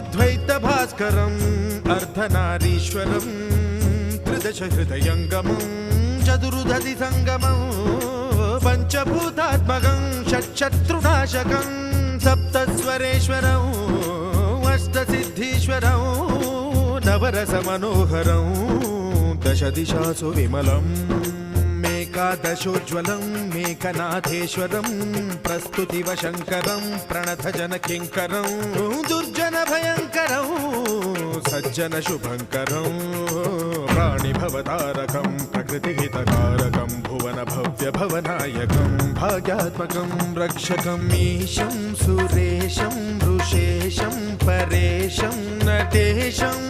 अद्वैतभास्करम् अर्धनारीश्वरं त्रिदशहृदयङ्गमं चतुर्दधि सङ्गमं पञ्चभूतात्मकं षट्शत्रुनाशकं सप्तस्वरेश्वरं अष्टसिद्धीश्वरं नवरसमनोहरं दशदिशासु विमलम् एकादशोज्ज्वलं मेकनाथेश्वरं प्रस्तुतिवशङ्करं प्रणतजनकिङ्करं दुर्जनभयङ्करं सज्जनशुभङ्करं प्राणिभवतारकं प्रकृतिहितकारकं भुवनभव्यभवनायकं भाग्यात्मकं रक्षकं ईशं सुरेशं ऋषेशं परेशं नटेशं